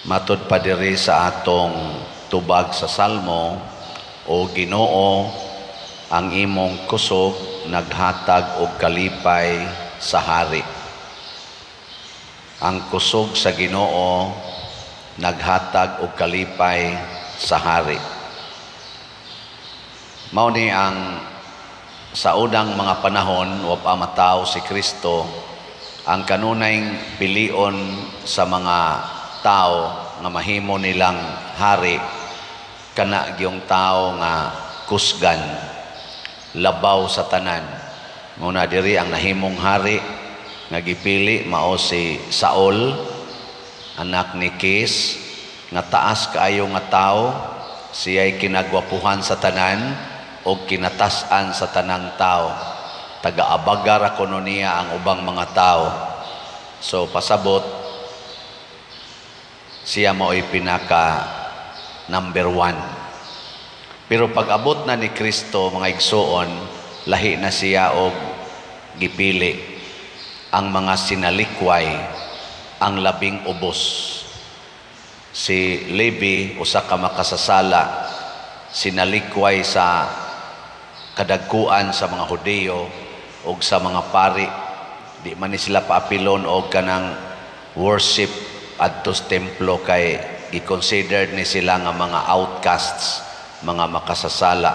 Matud pa diri sa atong tubag sa Salmo, o Ginoo, ang imong kusog naghatag og kalipay sa hari. Ang kusog sa Ginoo naghatag og kalipay sa hari. Mao ni ang sa unang mga panahon wa pa mataw si Kristo, ang kanunayng pilion sa mga tao nga mahimo nilang hari kana gyung tao nga kusgan, labaw sa tanan. Muna diri ang nahimong hari nga gipili mao si Saul, anak ni Kis, nga taas kaayo nga tao, siya'y kinagwapuhan sa tanan o kinatasan sa tanang tao. Taga-abagar kuno niya ang ubang mga tao. So pasabot siya mao'y pinaka number 1. Pero pag abot na ni Kristo, mga igsoon, lahi na siya og gipili ang mga sinalikway, ang labing ubos. Si Levi, usa ka makasasala, sinalikway sa kadagkuan sa mga Hudiyo o sa mga pari. Di man ni sila paapilon o kanang worship adtos templo, kay i-considered ni sila nga mga outcasts, mga makasasala.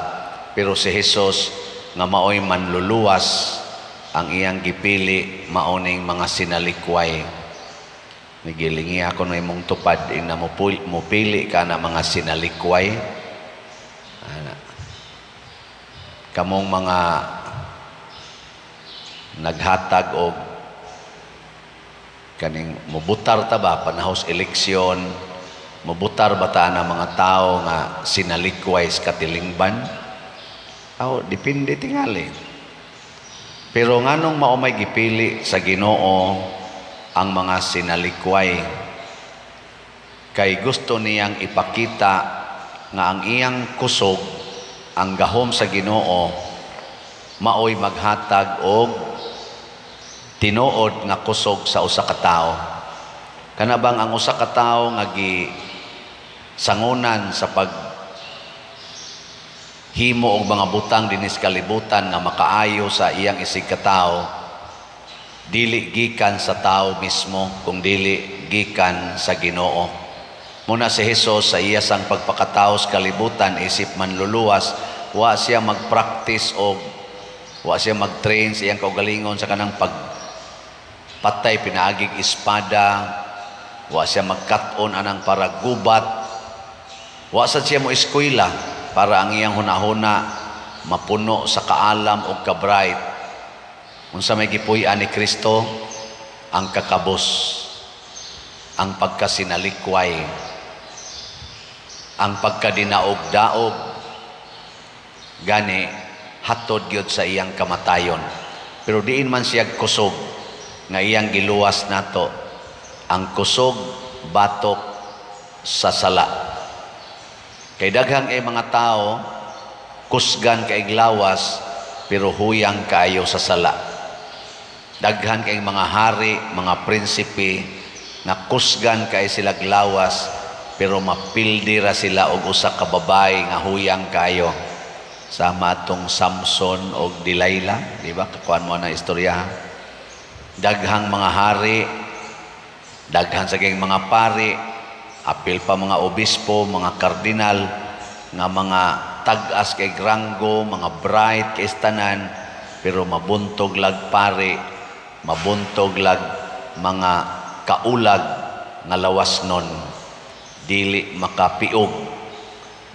Pero si Jesus nga maoy manluluwas, ang iyang gipili maoning mga sinalikway. Nagilingi ako na imong tupad na mupili ka na mga sinalikway. Kamong mga naghatag og kaning mubutar ta ba panahos eleksyon, mubutar ba ta na mga tao nga sinalikway sa katilingban? Depende tingali. Pero nganong mao may gipili sa Ginoo ang mga sinalikway? Kay gusto niyang ipakita nga ang iyang kusog, ang gahom sa Ginoo, maoy maghatag og tinuod nga kusog sa usa ka tawo. Kana bang ang usa ka tawo nga sangunan sa paghimo og mga butang dinis kalibutan nga makaayo sa iyang isig ka tawo, dili gikan sa tawo mismo, kung dili gikan sa Ginoo. Muna si Jesus sa iya sang pagpakatawo sa kalibutan, isip manluluwas, wa siya mag-practice o wa siya mag-train sa iyang kaugalingon sa kanang patay pinaagig espada, wa siya magkat-on anang para gubat, wa sad siya mo eskwela para ang iyang hunahuna mapuno sa kaalam o kabright. Unsa may gipuy-an ni Kristo? Ang kakabos, ang pagkasinalikway, ang pagkadinaog-daog, gani hatod gyud sa iyang kamatayon. Pero diin man siya kusog nga iyang giluwas nato, ang kusog batok sa sala. Kay daghang mga tao kusgan kay glawas pero huyang kaayo sa sala. Daghan kay mga hari, mga prinsipe na kusgan kay sila glawas pero mapildi ra sila og usa ka babae nga huyang kaayo. Sama atong Samson og Delilah, di ba? Kakuan mo na istorya. Daghang mga hari, daghan sa mga pari, apil pa mga obispo, mga kardinal, nga mga tag-as kay granggo, mga bright kay istanan, pero mabuntog lag pari, mabuntog lag mga kaulag nga lawas nun, dili makapiog,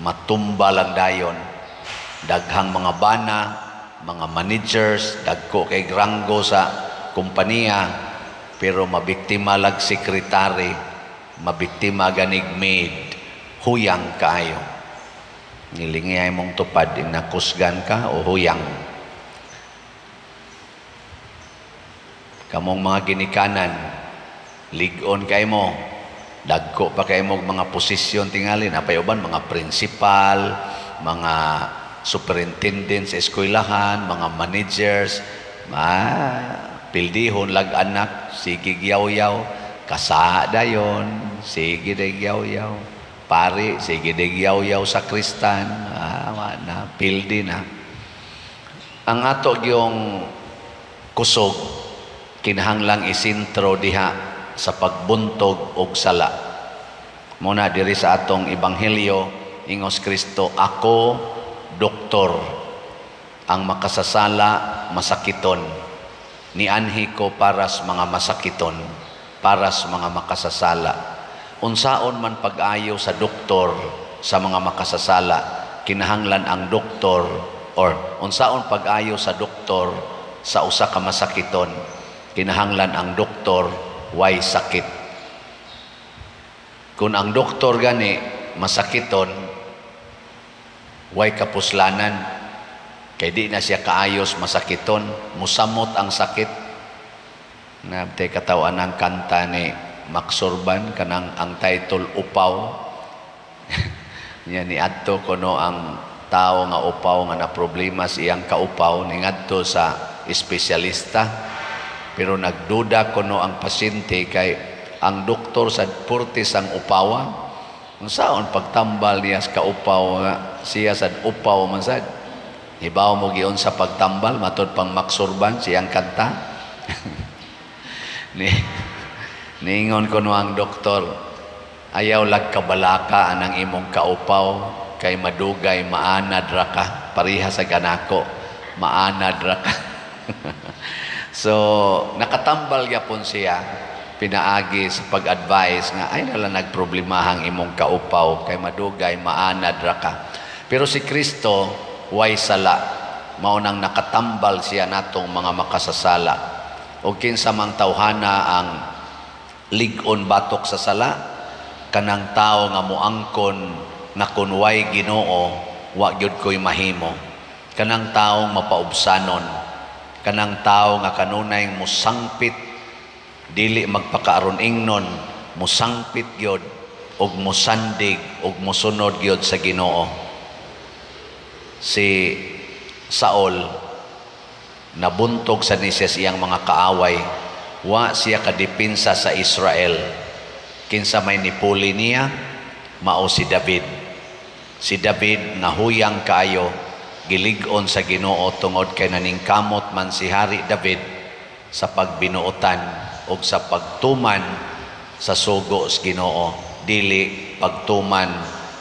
matumba lang dayon. Daghang mga bana, mga managers, dagko kay granggo sa kumpanya, pero mabiktima lag sekretary, mabiktima ganig maid, huyang kaayo. Nilingay mong tupad, nakusgan ka o huyang. Kamong mga ginikanan, ligon kay mo, dagko pa kay mo mga posisyon tingali, napayuban mga principal, mga superintendent sa eskwelahan, mga managers, pildihon lag anak, sige gyaw-yaw, kasa dayon, sige degyaw-yaw. Pari, sige degyaw-yaw sa Kristan. Na, pildi na. Ang ato yung kusog, kinahanglang isintro diha sa pagbuntog og sala. Muna diri sa atong ebanghelyo, ingos Kristo, ako, doktor, ang makasasala, masakiton. Nianhi ko para sa mga masakiton, para sa mga makasasala. Unsaon man pag-ayo sa doktor sa mga makasasala, kinahanglan ang doktor, or unsaon pag-ayo sa doktor sa usa ka masakiton, kinahanglan ang doktor way sakit. Kung ang doktor gani masakiton, way kapuslanan, kay di na siya kaayos masakiton, musamot ang sakit. Nabte katawan ang kanta ni Max Sorban, kanang ang title Upaw. Yan ni adto kuno ang tao nga upaw nga na problema siyang kaupaw ni ngadto sa espesyalista, pero nagduda kuno ang pasyente kay ang doktor sa purtis ang upawa. Unsaon pagtambal niya sa kaupaw nga siya sa upaw man sad. Hibaw mo giyon sa pagtambal matod pang Max Sorban siyang kanta. Ningon kuno ang doktor, ayaw lag kabalaka anang imong kaupaw kay madugay maanad ra ka, pareha sa ganako maanad ra ka. So nakatambal gyapon siya, pinaagi sa pag-advise nga ay nala nagproblemahang imong kaupaw kay madugay maanad ra ka. Pero si Kristo way sala, mao nang nakatambal siya natong mga makasasala. O kinsa mang tawhana ang lig-on batok sa sala, kanang tao nga moangkon na kun way Ginoo wa gyud koy mahimo. Kanang taong mapaubsanon, kanang tao nga kanunay musangpit dili magpakaaron ingnon, musangpit gyud og musandig og musunod gyud sa Ginoo. Si Saul nabuntog sa niya iyang mga kaaway, wa siya kadipinsa sa Israel. Kinsa may nipuli niya, mao si David. Si David nga huyang kayo, gilig-on sa Ginoo tungod kay naningkamot man si Hari David sa pagbinuotan o sa pagtuman sa sugo sa Ginoo, dili pagtuman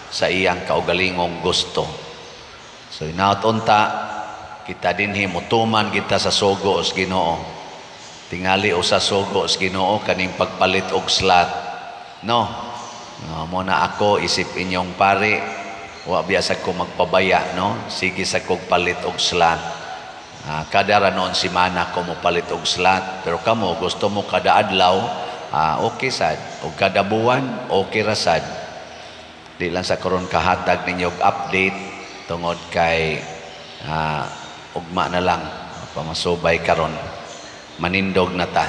sa iyang kaugalingong gusto. So inaot-unta, kita dinhi mutuman kita sa sugo sa Ginoo. Tingali o sa sugo sa Ginoo kaning pagpalit og slat. No, mo na ako isip inyong pare, wa biasa ko magpabaya, no? Sige sa kog palit og slat. Kada ra noon simana ko mo palit og slat, pero kamo gusto mo kada adlaw, okay sad. O kada buwan, okay ra sad. Di lang sa karon kahatag ninyo og update tungod kay ugma na lang pamasubay karon, manindog na ta.